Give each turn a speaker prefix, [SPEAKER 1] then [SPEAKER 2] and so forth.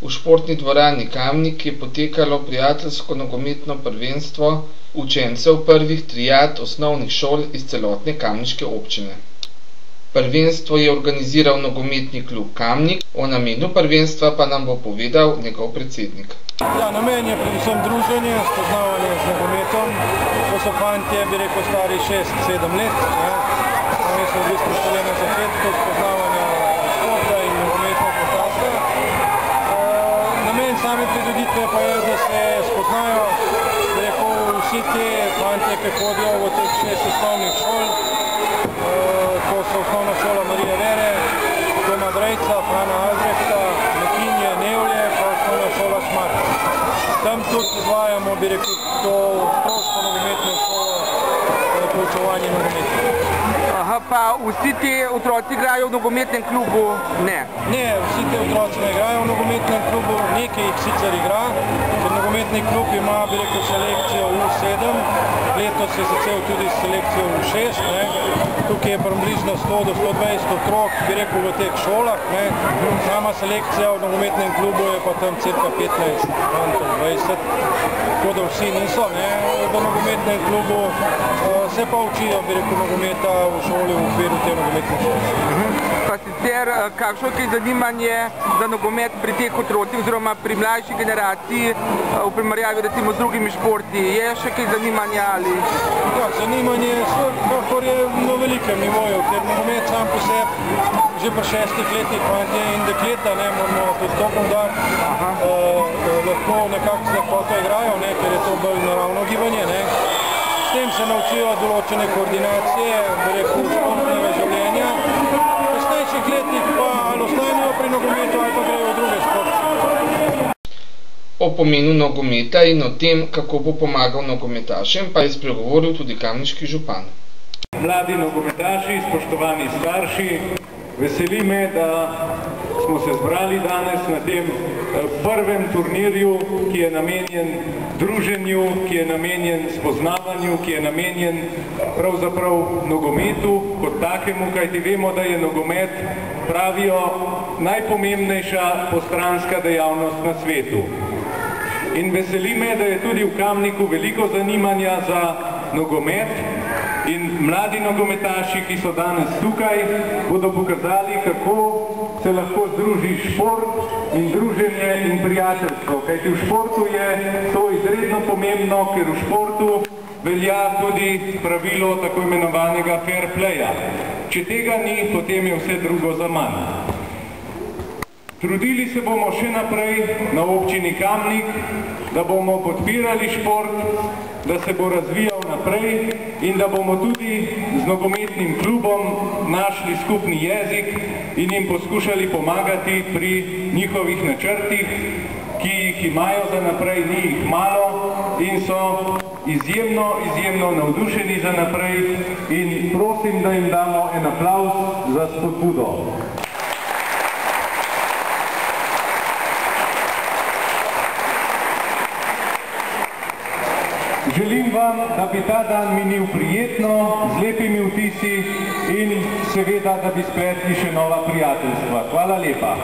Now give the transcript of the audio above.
[SPEAKER 1] V športni dvorani Kamnik je potekalo prijateljsko nogometno prvenstvo učencev prvih triad osnovnih šol iz celotne kamniške občine. Prvenstvo je organiziral nogometni klub Kamnik, o namenu prvenstva pa nam bo povedal njegov predsednik.
[SPEAKER 2] Ja, namen je predvsem druženje, spoznavanje z nogometom. To so fantje, bi rekel, stari 6-7 let. Oni so v bistvu šele na začetku spoznavanja športa in nogometna postavka. Namen same prireditve pa je, da se spoznajo, bi rekel, vsi te fantje, ki hodijo v teh 6 osnovnih šol. To so osnovna šola Marije Vere, Toma Drejca, Frana Albrehta, Mekinje, Nevlje, pa osnovna šola Smart. Tam tudi izvajamo, bi rekel, to otroško nogometno šolo, poučevanje nogometa.
[SPEAKER 3] Aha, pa vsi ti otroci igrajo v nogometnem klubu? Ne.
[SPEAKER 2] Ne, vsi ti otroci ne igrajo v nogometnem klubu, nekaj jih sicer igra, ker nogometni klub ima, bi rekel, selekcijo U7, letos je začel tudi selekcijo U6, tukaj je približno 100 do 120 otrok, bi rekel, v teh šolah, sama selekcija v nogometnem klubu je pa tam cirka 15, 20, tako da vsi niso v nogometnem klubu, se pa učijo, bi rekel, nogometa v šoli v okviru te nogometne šole.
[SPEAKER 3] Pa sicer, kakšno je zanimanje za nogomet pri teh otrocih oziroma pri mlajši generaciji v primerjavi recimo z drugimi športi? Je še kaj zanimanja ali?
[SPEAKER 2] Ja, zanimanje je na velikem nivoju, ker nogomet sam po sebi že po 6 letih fantje in dekleta, moramo tudi to poudariti, lahko nekako z lahkoto igrajo, ker je to bolj naravno gibanje. S tem se naučijo določene koordinacije, bi rekel, športnega življenja. V kasnejših letih pa ali ostanejo pri nogometu ali pa grejo v druge športe.
[SPEAKER 1] O pomenu nogometa in o tem, kako bo pomagal nogometašem, pa je spregovoril tudi kamniški župan.
[SPEAKER 4] Mladi nogometaši, spoštovani starši, veseli me, da smo se zbrali danes na tem prvem turnirju, ki je namenjen druženju, ki je namenjen spoznavanju, ki je namenjen pravzaprav nogometu kot takemu, kajti vemo, da je nogomet, pravijo, najpomembnejša postranska dejavnost na svetu. In veseli me, da je tudi v Kamniku veliko zanimanja za nogomet in mladi nogometaši, ki so danes tukaj, bodo pokazali, kako se lahko združi šport in druženje in prijateljstvo. Kajti v športu je to izredno pomembno, ker v športu velja tudi pravilo tako imenovanega fair playa. Če tega ni, potem je vse drugo zaman. Trudili se bomo še naprej na občini Kamnik, da bomo podpirali šport, da se bo razvijal naprej in da bomo tudi z nogometnim klubom našli skupni jezik in jim poskušali pomagati pri njihovih načrtih, ki jih imajo za naprej, ni jih malo in so izjemno navdušeni za naprej in prosim, da jim damo en aplavz za spodbudo. Želim vam, da bi ta dan minil prijetno, z lepimi vtisi in seveda, da bi spletli še nova prijateljstva. Hvala lepa.